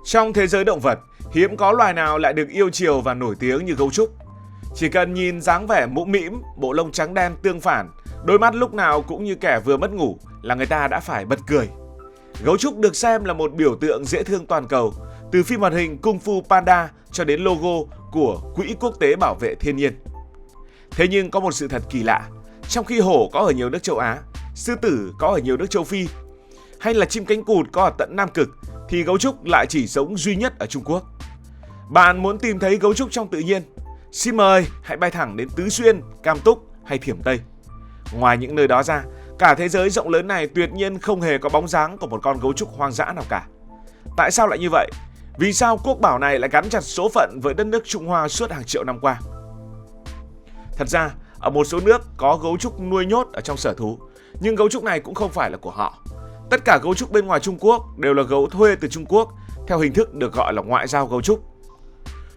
Trong thế giới động vật, hiếm có loài nào lại được yêu chiều và nổi tiếng như gấu trúc. Chỉ cần nhìn dáng vẻ mũm mĩm, bộ lông trắng đen tương phản, đôi mắt lúc nào cũng như kẻ vừa mất ngủ là người ta đã phải bật cười. Gấu trúc được xem là một biểu tượng dễ thương toàn cầu, từ phim hoạt hình Kung Fu Panda cho đến logo của Quỹ Quốc tế Bảo vệ Thiên nhiên. Thế nhưng có một sự thật kỳ lạ, trong khi hổ có ở nhiều nước châu Á, sư tử có ở nhiều nước châu Phi, hay là chim cánh cụt có ở tận Nam Cực, thì gấu trúc lại chỉ sống duy nhất ở Trung Quốc. Bạn muốn tìm thấy gấu trúc trong tự nhiên? Xin mời hãy bay thẳng đến Tứ Xuyên, Cam Túc hay Thiểm Tây. Ngoài những nơi đó ra, cả thế giới rộng lớn này tuyệt nhiên không hề có bóng dáng của một con gấu trúc hoang dã nào cả. Tại sao lại như vậy? Vì sao quốc bảo này lại gắn chặt số phận với đất nước Trung Hoa suốt hàng triệu năm qua? Thật ra, ở một số nước có gấu trúc nuôi nhốt ở trong sở thú, nhưng gấu trúc này cũng không phải là của họ. Tất cả gấu trúc bên ngoài Trung Quốc đều là gấu thuê từ Trung Quốc, theo hình thức được gọi là ngoại giao gấu trúc.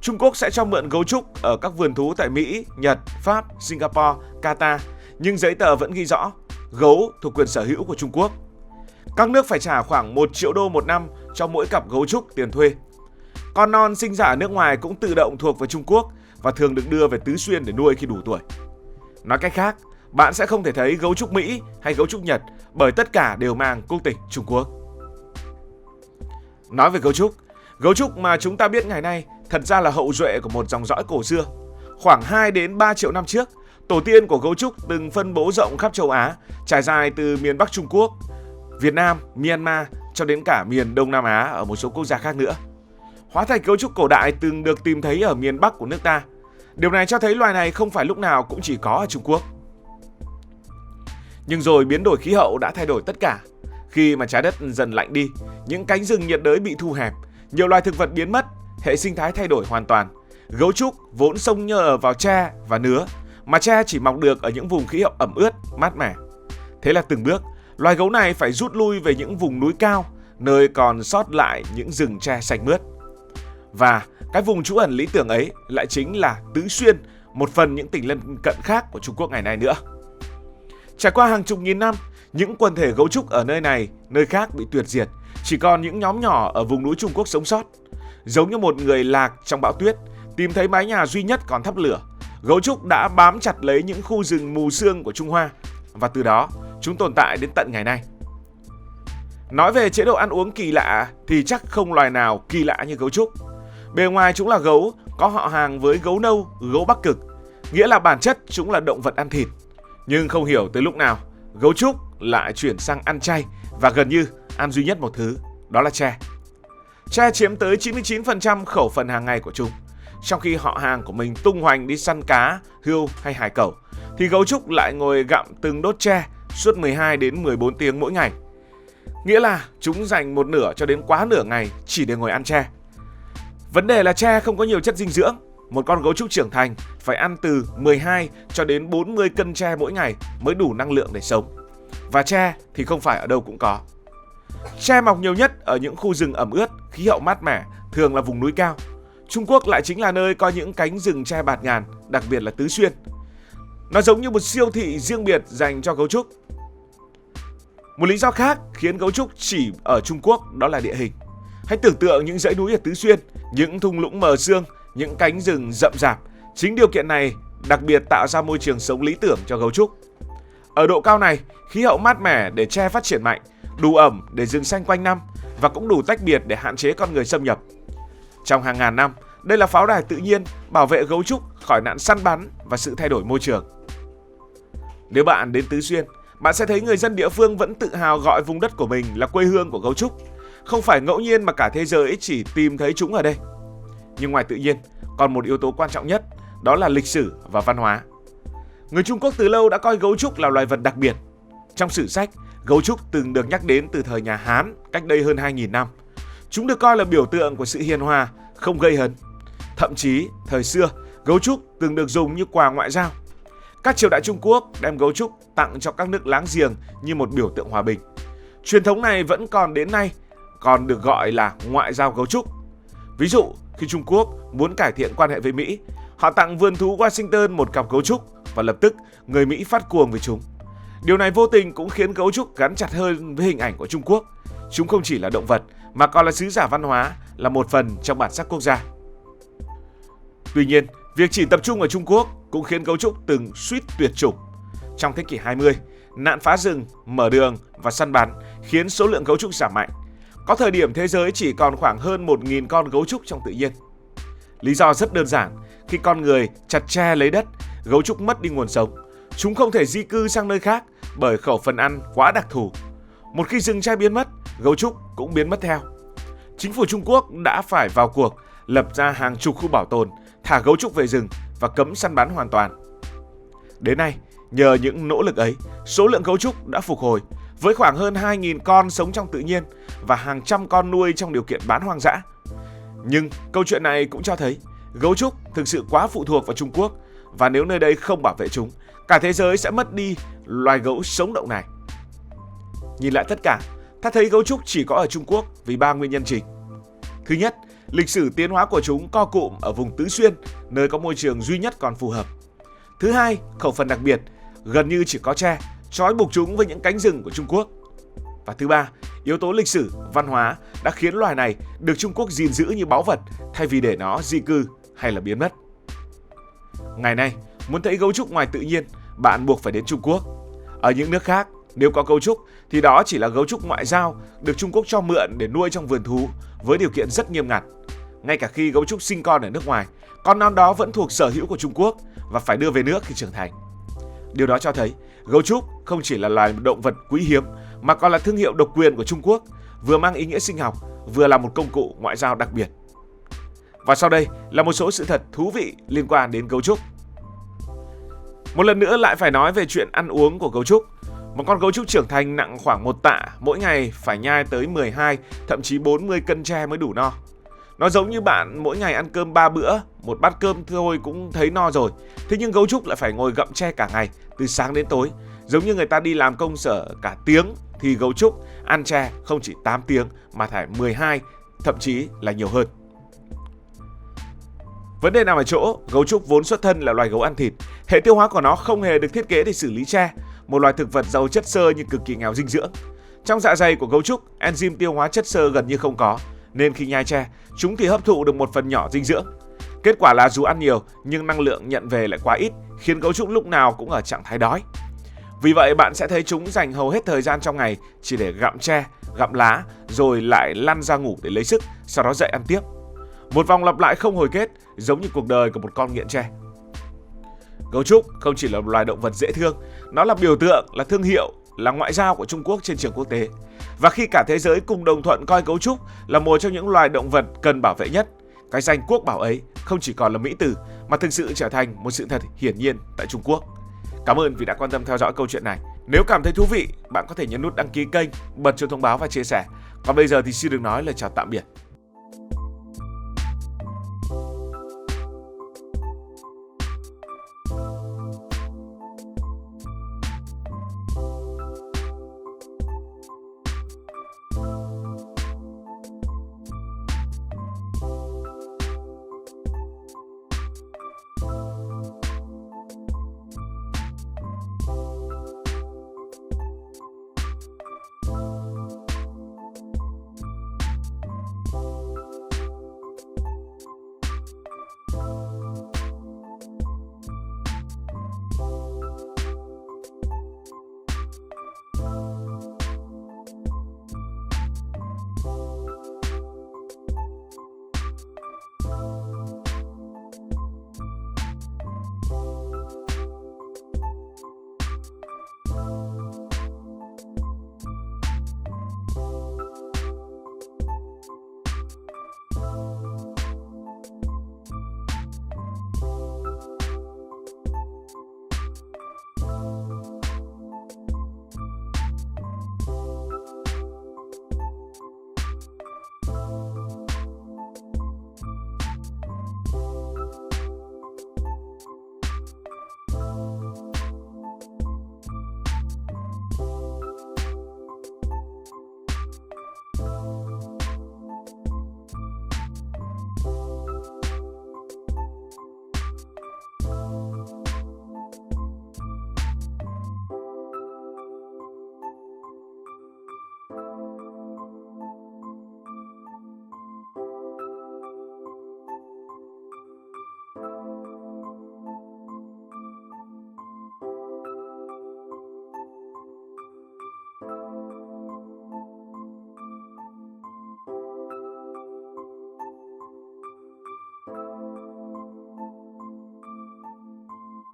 Trung Quốc sẽ cho mượn gấu trúc ở các vườn thú tại Mỹ, Nhật, Pháp, Singapore, Qatar, nhưng giấy tờ vẫn ghi rõ gấu thuộc quyền sở hữu của Trung Quốc. Các nước phải trả khoảng 1 triệu đô một năm cho mỗi cặp gấu trúc tiền thuê. Con non sinh ra ở nước ngoài cũng tự động thuộc về Trung Quốc và thường được đưa về Tứ Xuyên để nuôi khi đủ tuổi. Nói cách khác, bạn sẽ không thể thấy gấu trúc Mỹ hay gấu trúc Nhật bởi tất cả đều mang quốc tịch Trung Quốc. Nói về gấu trúc mà chúng ta biết ngày nay thật ra là hậu duệ của một dòng dõi cổ xưa. Khoảng 2 đến 3 triệu năm trước, tổ tiên của gấu trúc từng phân bố rộng khắp châu Á, trải dài từ miền Bắc Trung Quốc, Việt Nam, Myanmar cho đến cả miền Đông Nam Á ở một số quốc gia khác nữa. Hóa thạch gấu trúc cổ đại từng được tìm thấy ở miền Bắc của nước ta. Điều này cho thấy loài này không phải lúc nào cũng chỉ có ở Trung Quốc. Nhưng rồi biến đổi khí hậu đã thay đổi tất cả. Khi mà trái đất dần lạnh đi, những cánh rừng nhiệt đới bị thu hẹp, nhiều loài thực vật biến mất, hệ sinh thái thay đổi hoàn toàn. Gấu trúc vốn sống nhờ vào tre và nứa, mà tre chỉ mọc được ở những vùng khí hậu ẩm ướt, mát mẻ. Thế là từng bước, loài gấu này phải rút lui về những vùng núi cao, nơi còn sót lại những rừng tre xanh mướt. Và cái vùng trú ẩn lý tưởng ấy lại chính là Tứ Xuyên, một phần những tỉnh lân cận khác của Trung Quốc ngày nay nữa. Trải qua hàng chục nghìn năm, những quần thể gấu trúc ở nơi này, nơi khác bị tuyệt diệt, chỉ còn những nhóm nhỏ ở vùng núi Trung Quốc sống sót. Giống như một người lạc trong bão tuyết, tìm thấy mái nhà duy nhất còn thắp lửa, gấu trúc đã bám chặt lấy những khu rừng mù sương của Trung Hoa, và từ đó chúng tồn tại đến tận ngày nay. Nói về chế độ ăn uống kỳ lạ thì chắc không loài nào kỳ lạ như gấu trúc. Bề ngoài chúng là gấu, có họ hàng với gấu nâu, gấu Bắc Cực, nghĩa là bản chất chúng là động vật ăn thịt. Nhưng không hiểu tới lúc nào, gấu trúc lại chuyển sang ăn chay và gần như ăn duy nhất một thứ, đó là tre. Tre chiếm tới 99% khẩu phần hàng ngày của chúng. Trong khi họ hàng của mình tung hoành đi săn cá, hươu hay hải cẩu, thì gấu trúc lại ngồi gặm từng đốt tre suốt 12 đến 14 tiếng mỗi ngày. Nghĩa là chúng dành một nửa cho đến quá nửa ngày chỉ để ngồi ăn tre. Vấn đề là tre không có nhiều chất dinh dưỡng. Một con gấu trúc trưởng thành phải ăn từ 12 cho đến 40 cân tre mỗi ngày mới đủ năng lượng để sống. Và tre thì không phải ở đâu cũng có. Tre mọc nhiều nhất ở những khu rừng ẩm ướt, khí hậu mát mẻ, thường là vùng núi cao. Trung Quốc lại chính là nơi có những cánh rừng tre bạt ngàn, đặc biệt là Tứ Xuyên. Nó giống như một siêu thị riêng biệt dành cho gấu trúc. Một lý do khác khiến gấu trúc chỉ ở Trung Quốc đó là địa hình. Hãy tưởng tượng những dãy núi ở Tứ Xuyên, những thung lũng mờ sương, những cánh rừng rậm rạp. Chính điều kiện này đặc biệt tạo ra môi trường sống lý tưởng cho gấu trúc. Ở độ cao này, khí hậu mát mẻ để tre phát triển mạnh, đủ ẩm để rừng xanh quanh năm và cũng đủ tách biệt để hạn chế con người xâm nhập. Trong hàng ngàn năm, đây là pháo đài tự nhiên bảo vệ gấu trúc khỏi nạn săn bắn và sự thay đổi môi trường. Nếu bạn đến Tứ Xuyên, bạn sẽ thấy người dân địa phương vẫn tự hào gọi vùng đất của mình là quê hương của gấu trúc. Không phải ngẫu nhiên mà cả thế giới chỉ tìm thấy chúng ở đây. Nhưng ngoài tự nhiên, còn một yếu tố quan trọng nhất, đó là lịch sử và văn hóa. Người Trung Quốc từ lâu đã coi gấu trúc là loài vật đặc biệt. Trong sử sách, gấu trúc từng được nhắc đến từ thời nhà Hán, cách đây hơn 2.000 năm. Chúng được coi là biểu tượng của sự hiền hòa, không gây hấn. Thậm chí, thời xưa, gấu trúc từng được dùng như quà ngoại giao. Các triều đại Trung Quốc đem gấu trúc tặng cho các nước láng giềng như một biểu tượng hòa bình. Truyền thống này vẫn còn đến nay, còn được gọi là ngoại giao gấu trúc. Ví dụ, khi Trung Quốc muốn cải thiện quan hệ với Mỹ, họ tặng vườn thú Washington một cặp gấu trúc và lập tức người Mỹ phát cuồng với chúng. Điều này vô tình cũng khiến gấu trúc gắn chặt hơn với hình ảnh của Trung Quốc. chúng không chỉ là động vật mà còn là sứ giả văn hóa, là một phần trong bản sắc quốc gia. Tuy nhiên, việc chỉ tập trung ở Trung Quốc cũng khiến gấu trúc từng suýt tuyệt chủng. Trong thế kỷ 20, nạn phá rừng, mở đường và săn bắn khiến số lượng gấu trúc giảm mạnh. Có thời điểm thế giới chỉ còn khoảng hơn 1.000 con gấu trúc trong tự nhiên. Lý do rất đơn giản, khi con người chặt tre lấy đất, gấu trúc mất đi nguồn sống. Chúng không thể di cư sang nơi khác bởi khẩu phần ăn quá đặc thù. Một khi rừng tre biến mất, gấu trúc cũng biến mất theo. Chính phủ Trung Quốc đã phải vào cuộc, lập ra hàng chục khu bảo tồn, thả gấu trúc về rừng và cấm săn bắn hoàn toàn. Đến nay, nhờ những nỗ lực ấy, số lượng gấu trúc đã phục hồi, với khoảng hơn 2.000 con sống trong tự nhiên và hàng trăm con nuôi trong điều kiện bán hoang dã. Nhưng câu chuyện này cũng cho thấy gấu trúc thực sự quá phụ thuộc vào Trung Quốc, và nếu nơi đây không bảo vệ chúng, cả thế giới sẽ mất đi loài gấu sống động này. Nhìn lại tất cả, ta thấy gấu trúc chỉ có ở Trung Quốc vì 3 nguyên nhân chính. Thứ nhất, lịch sử tiến hóa của chúng co cụm ở vùng Tứ Xuyên, nơi có môi trường duy nhất còn phù hợp. Thứ hai, khẩu phần đặc biệt, gần như chỉ có tre, trói buộc chúng với những cánh rừng của Trung Quốc. Và thứ ba, yếu tố lịch sử, văn hóa đã khiến loài này được Trung Quốc gìn giữ như báu vật thay vì để nó di cư hay là biến mất. Ngày nay, muốn thấy gấu trúc ngoài tự nhiên, bạn buộc phải đến Trung Quốc. Ở những nước khác, nếu có gấu trúc thì đó chỉ là gấu trúc ngoại giao được Trung Quốc cho mượn để nuôi trong vườn thú với điều kiện rất nghiêm ngặt. Ngay cả khi gấu trúc sinh con ở nước ngoài, con non đó vẫn thuộc sở hữu của Trung Quốc và phải đưa về nước khi trưởng thành. Điều đó cho thấy gấu trúc không chỉ là loài động vật quý hiếm mà còn là thương hiệu độc quyền của Trung Quốc, vừa mang ý nghĩa sinh học, vừa là một công cụ ngoại giao đặc biệt. Và sau đây là một số sự thật thú vị liên quan đến gấu trúc. Một lần nữa lại phải nói về chuyện ăn uống của gấu trúc. Một con gấu trúc trưởng thành nặng khoảng 1 tạ, mỗi ngày phải nhai tới 12, thậm chí 40 cân tre mới đủ no. Nó giống như bạn mỗi ngày ăn cơm 3 bữa, một bát cơm thôi cũng thấy no rồi. Thế nhưng gấu trúc lại phải ngồi gặm tre cả ngày, từ sáng đến tối. Giống như người ta đi làm công sở cả tiếng, thì gấu trúc ăn tre không chỉ 8 tiếng mà phải 12, thậm chí là nhiều hơn. Vấn đề nằm ở chỗ, gấu trúc vốn xuất thân là loài gấu ăn thịt. Hệ tiêu hóa của nó không hề được thiết kế để xử lý tre, một loài thực vật giàu chất xơ nhưng cực kỳ nghèo dinh dưỡng. Trong dạ dày của gấu trúc, enzyme tiêu hóa chất xơ gần như không có, nên khi nhai tre, chúng chỉ hấp thụ được một phần nhỏ dinh dưỡng. Kết quả là dù ăn nhiều nhưng năng lượng nhận về lại quá ít, khiến gấu trúc lúc nào cũng ở trạng thái đói. Vì vậy bạn sẽ thấy chúng dành hầu hết thời gian trong ngày chỉ để gặm tre, gặm lá, rồi lại lăn ra ngủ để lấy sức, sau đó dậy ăn tiếp. Một vòng lặp lại không hồi kết, giống như cuộc đời của một con nghiện tre. Gấu trúc không chỉ là một loài động vật dễ thương, nó là biểu tượng, là thương hiệu, là ngoại giao của Trung Quốc trên trường quốc tế. Và khi cả thế giới cùng đồng thuận coi gấu trúc là một trong những loài động vật cần bảo vệ nhất, cái danh quốc bảo ấy không chỉ còn là mỹ từ mà thực sự trở thành một sự thật hiển nhiên tại Trung Quốc. Cảm ơn vì đã quan tâm theo dõi câu chuyện này. Nếu cảm thấy thú vị, bạn có thể nhấn nút đăng ký kênh, bật chuông thông báo và chia sẻ. Còn bây giờ thì xin được nói lời chào tạm biệt.